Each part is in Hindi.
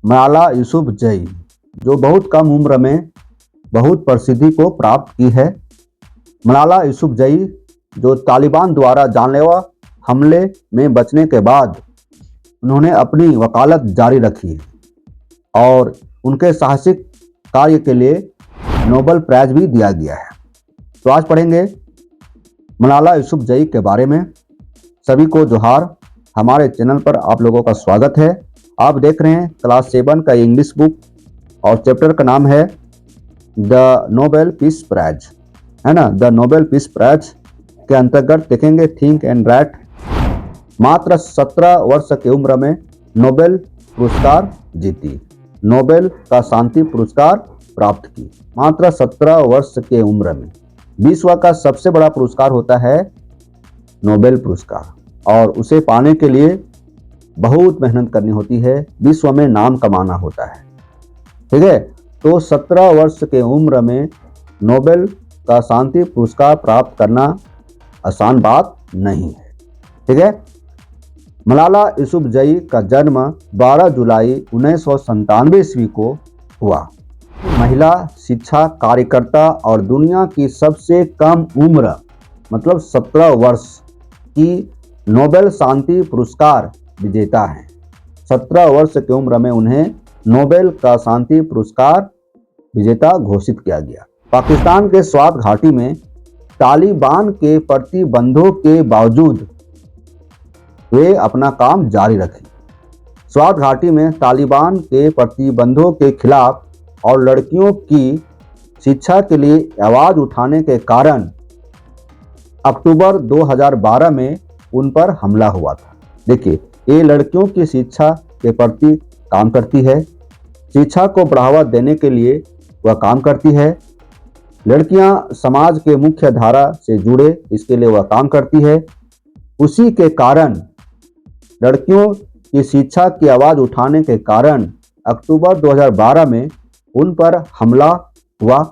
मलाला यूसुफजई, जो बहुत कम उम्र में बहुत प्रसिद्धि को प्राप्त की है। मलाला यूसुफजई जो तालिबान द्वारा जानलेवा हमले में बचने के बाद उन्होंने अपनी वकालत जारी रखी है और उनके साहसिक कार्य के लिए नोबेल प्राइज भी दिया गया है। तो आज पढ़ेंगे मलाला यूसुफजई के बारे में। सभी को जोहार। हमारे चैनल पर आप लोगों का स्वागत है। आप देख रहे हैं क्लास 7 का इंग्लिश बुक और चैप्टर का नाम है द नोबेल पीस प्राइज, है ना। द नोबेल पीस प्राइज के अंतर्गत देखेंगे थिंक एंड राइट। मात्र 17 वर्ष की उम्र में नोबेल पुरस्कार जीती, नोबेल का शांति पुरस्कार प्राप्त की। मात्र 17 वर्ष की उम्र में। विश्व का सबसे बड़ा पुरस्कार होता है नोबेल पुरस्कार और उसे पाने के लिए बहुत मेहनत करनी होती है, विश्व में नाम कमाना होता है। ठीक है, तो 17 वर्ष की उम्र में नोबेल का शांति पुरस्कार प्राप्त करना आसान बात नहीं है। ठीक है, मलाला यूसुफजई का जन्म 12 जुलाई 1997 ईस्वी को हुआ। महिला शिक्षा कार्यकर्ता और दुनिया की सबसे कम उम्र मतलब 17 वर्ष की नोबेल शांति पुरस्कार विजेता हैं। 17 वर्ष की उम्र में उन्हें नोबेल का शांति पुरस्कार विजेता घोषित किया गया। पाकिस्तान के स्वात घाटी में तालिबान के प्रतिबंधों के बावजूद वे अपना काम जारी रखे। स्वात घाटी में तालिबान के प्रतिबंधों के खिलाफ और लड़कियों की शिक्षा के लिए आवाज़ उठाने के कारण अक्टूबर 2012 में उन पर हमला हुआ था। देखिए, ये लड़कियों की शिक्षा के प्रति काम करती है, शिक्षा को बढ़ावा देने के लिए वह काम करती है। लड़कियां समाज के मुख्य धारा से जुड़े इसके लिए वह काम करती है। उसी के कारण लड़कियों की शिक्षा की आवाज़ उठाने के कारण अक्टूबर 2012 में उन पर हमला हुआ,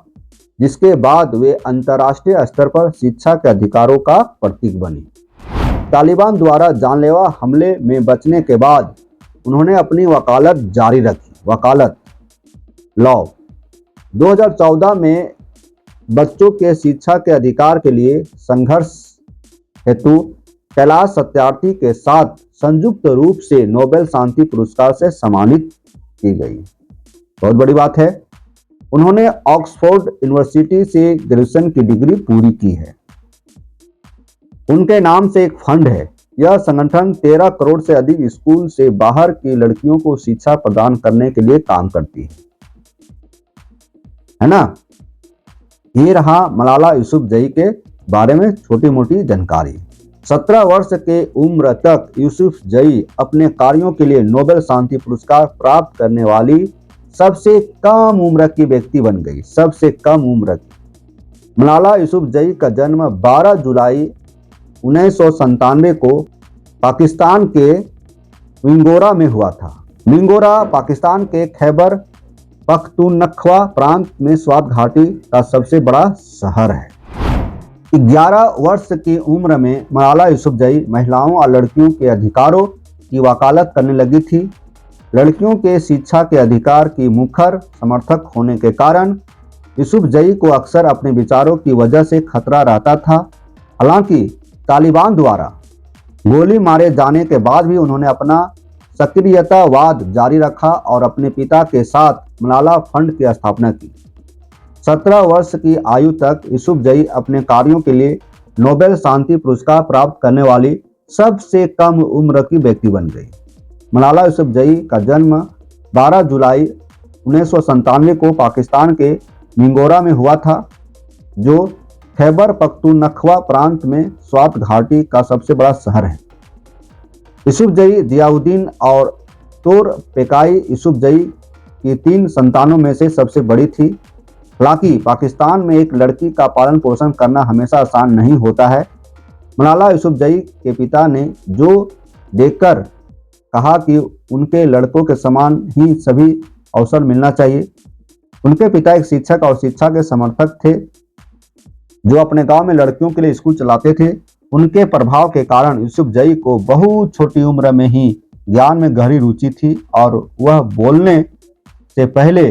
जिसके बाद वे अंतर्राष्ट्रीय स्तर पर शिक्षा के अधिकारों का प्रतीक बनी। तालिबान द्वारा जानलेवा हमले में बचने के बाद उन्होंने अपनी वकालत जारी रखी। वकालत लॉ 2014 में बच्चों के शिक्षा के अधिकार के लिए संघर्ष हेतु कैलाश सत्यार्थी के साथ संयुक्त रूप से नोबेल शांति पुरस्कार से सम्मानित की गई। बहुत बड़ी बात है। उन्होंने ऑक्सफोर्ड यूनिवर्सिटी से ग्रेजुएशन की डिग्री पूरी की है। उनके नाम से एक फंड है। यह संगठन 13 करोड़ से अधिक स्कूल से बाहर की लड़कियों को शिक्षा प्रदान करने के लिए काम करती है ना। ये रहा मलाला यूसुफजई के बारे में छोटी मोटी जानकारी। 17 वर्ष के उम्र तक यूसुफजई अपने कार्यों के लिए नोबेल शांति पुरस्कार प्राप्त करने वाली सबसे कम उम्र की व्यक्ति बन गई। सबसे कम उम्र की। मलाला यूसुफजई का जन्म 12 जुलाई 1997 को पाकिस्तान के विंगोरा में हुआ था। विंगोरा पाकिस्तान के खैबर पख्तूनख्वा प्रांत में स्वात घाटी का सबसे बड़ा शहर है। 11 वर्ष की उम्र में मलाला यूसुफजई महिलाओं और लड़कियों के अधिकारों की वकालत करने लगी थी। लड़कियों के शिक्षा के अधिकार की मुखर समर्थक होने के कारण यूसुफजई को अक्सर अपने विचारों की वजह से खतरा रहता था। हालांकि तालिबान द्वारा गोली मारे जाने के बाद भी उन्होंने अपना सक्रियतावाद जारी रखा और अपने पिता के साथ मलाला फंड की स्थापना की। 17 वर्ष की आयु तक यूसुफजई अपने कार्यों के लिए नोबेल शांति पुरस्कार प्राप्त करने वाली सबसे कम उम्र की व्यक्ति बन गई। मलाला यूसुफजई का जन्म 12 जुलाई 1997 को पाकिस्तान के विंगोरा में हुआ था, जो खैबर पख्तूनख्वा प्रांत में स्वात घाटी का सबसे बड़ा शहर है। यूसुफजई जियाउद्दीन और तोरपेकाई यूसुफजई की 3 संतानों में से सबसे बड़ी थी। हालांकि पाकिस्तान में एक लड़की का पालन पोषण करना हमेशा आसान नहीं होता है। मलाला यूसुफजई के पिता ने जो देखकर कहा कि उनके लड़कों के समान ही सभी अवसर मिलना चाहिए। उनके पिता एक शिक्षक और शिक्षा के समर्थक थे जो अपने गांव में लड़कियों के लिए स्कूल चलाते थे। उनके प्रभाव के कारण यूसुफजई को बहुत छोटी उम्र में ही ज्ञान में गहरी रुचि थी और वह बोलने से पहले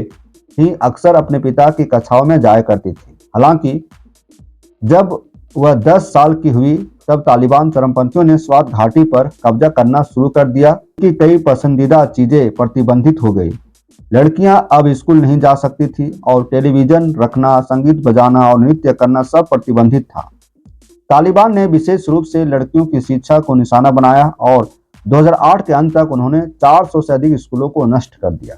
ही अक्सर अपने पिता की कक्षाओं में जाया करती थी। हालांकि जब वह 10 साल की हुई तब तालिबान चरमपंथियों ने स्वात घाटी पर कब्जा करना शुरू कर दिया। उनकी कई पसंदीदा चीजें प्रतिबंधित हो गई। लड़कियां अब स्कूल नहीं जा सकती थी और टेलीविजन रखना, संगीत बजाना और नृत्य करना सब प्रतिबंधित था। तालिबान ने विशेष रूप से लड़कियों की शिक्षा को निशाना बनाया और 2008 के अंत तक उन्होंने 400 से अधिक स्कूलों को नष्ट कर दिया।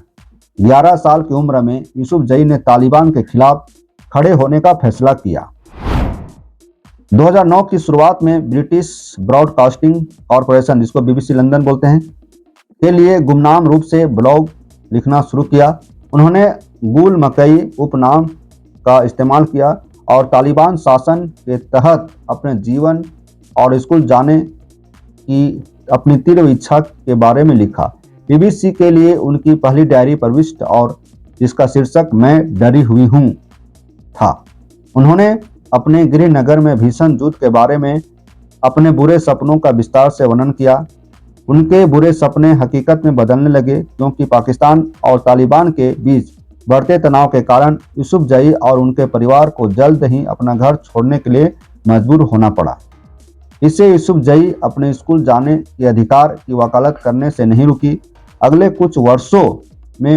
11 साल की उम्र में यूसुफजई ने तालिबान के खिलाफ खड़े होने का फैसला किया। 2009 की शुरुआत में ब्रिटिश ब्रॉडकास्टिंग कॉरपोरेशन, जिसको BBC लंदन बोलते हैं, के लिए गुमनाम रूप से ब्लॉग लिखना शुरू किया। उन्होंने गुल मकई उपनाम का इस्तेमाल किया और तालिबान शासन के तहत अपने जीवन और स्कूल जाने की अपनी तीव्र इच्छा के बारे में लिखा। BBC के लिए उनकी पहली डायरी प्रविष्ट और जिसका शीर्षक मैं डरी हुई हूँ था। उन्होंने अपने गृह नगर में भीषण युद्ध के बारे में अपने बुरे सपनों का विस्तार से वर्णन किया। उनके बुरे सपने हकीकत में बदलने लगे क्योंकि पाकिस्तान और तालिबान के बीच बढ़ते तनाव के कारण यूसुफजई और उनके परिवार को जल्द ही अपना घर छोड़ने के लिए मजबूर होना पड़ा। इससे यूसुफजई अपने स्कूल जाने के अधिकार की वकालत करने से नहीं रुकी। अगले कुछ वर्षों में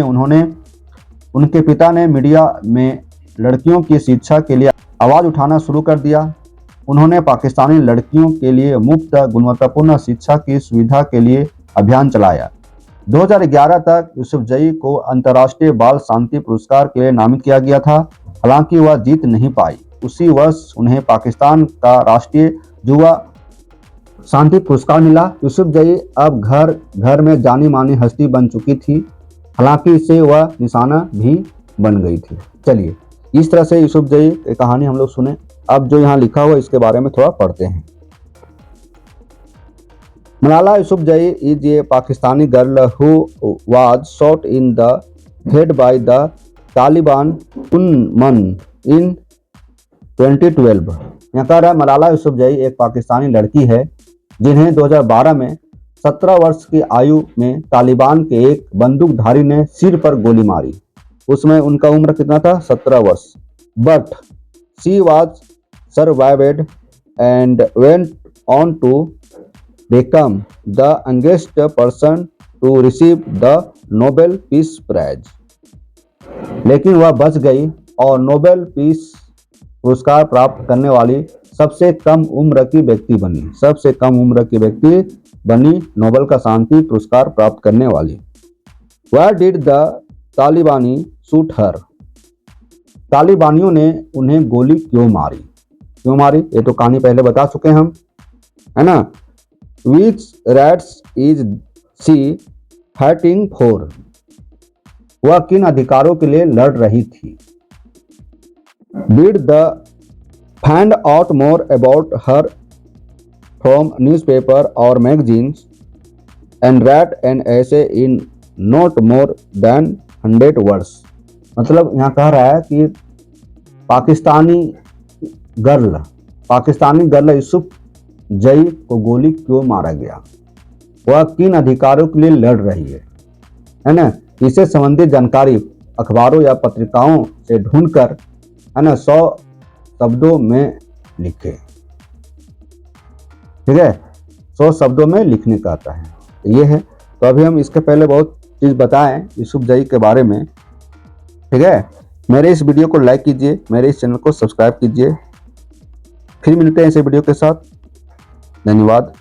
उनके पिता ने मीडिया में लड़कियों की शिक्षा के लिए आवाज़ उठाना शुरू कर दिया। उन्होंने पाकिस्तानी लड़कियों के लिए मुफ्त गुणवत्तापूर्ण शिक्षा की सुविधा के लिए अभियान चलाया। 2011 तक यूसुफजई को अंतर्राष्ट्रीय बाल शांति पुरस्कार के लिए नामित किया गया था। हालांकि वह जीत नहीं पाई। उसी वर्ष उन्हें पाकिस्तान का राष्ट्रीय युवा शांति पुरस्कार मिला। यूसुफजई अब घर घर में जानी मानी हस्ती बन चुकी थी, हालांकि इससे वह निशाना भी बन गई थी। चलिए, इस तरह से यूसुफजई की कहानी हम लोग सुने। अब जो यहाँ लिखा हुआ इसके बारे में थोड़ा पढ़ते हैं। Malala Yousafzai is a Pakistani girl who was shot in the head by the Taliban gunmen इन 2012। यहाँ कह रहा है मलाला यूसुफजई एक पाकिस्तानी लड़की है जिन्हें 2012 में 17 वर्ष की आयु में तालिबान के एक बंदूकधारी ने सिर पर गोली मारी। उसमें उनका उम्र कितना था? 17 वर्ष। But she was survived and went on to become the youngest person to receive the Nobel peace prize. लेकिन वह बच गई और नोबेल पीस पुरस्कार प्राप्त करने वाली सबसे कम उम्र की व्यक्ति बनी। सबसे कम उम्र की व्यक्ति बनी नोबेल का शांति पुरस्कार प्राप्त करने वाली। Why did the तालिबानी शूट हर? तालिबानियों ने उन्हें गोली क्यों मारी? क्यों मारी ये तो कहानी पहले बता चुके हम, है ना। Which rights is she fighting for? वह किन अधिकारों के लिए लड़ रही थी? Did the find out more about her from newspaper or magazines and write an essay in not more than 100 words। मतलब यहाँ कह रहा है कि पाकिस्तानी गर्ल यूसुफजई को गोली क्यों मारा गया, वह किन अधिकारों के लिए लड़ रही है ना। इससे संबंधित जानकारी अखबारों या पत्रिकाओं से ढूंढकर, है ना, 100 शब्दों में लिखे। ठीक है, 100 शब्दों में लिखने का आता है ये है। तो अभी हम इसके पहले बहुत चीज़ बताएं यूसुफजई के बारे में। ठीक है, मेरे इस वीडियो को लाइक कीजिए, मेरे इस चैनल को सब्सक्राइब कीजिए। फिर मिलते हैं इस वीडियो के साथ। धन्यवाद।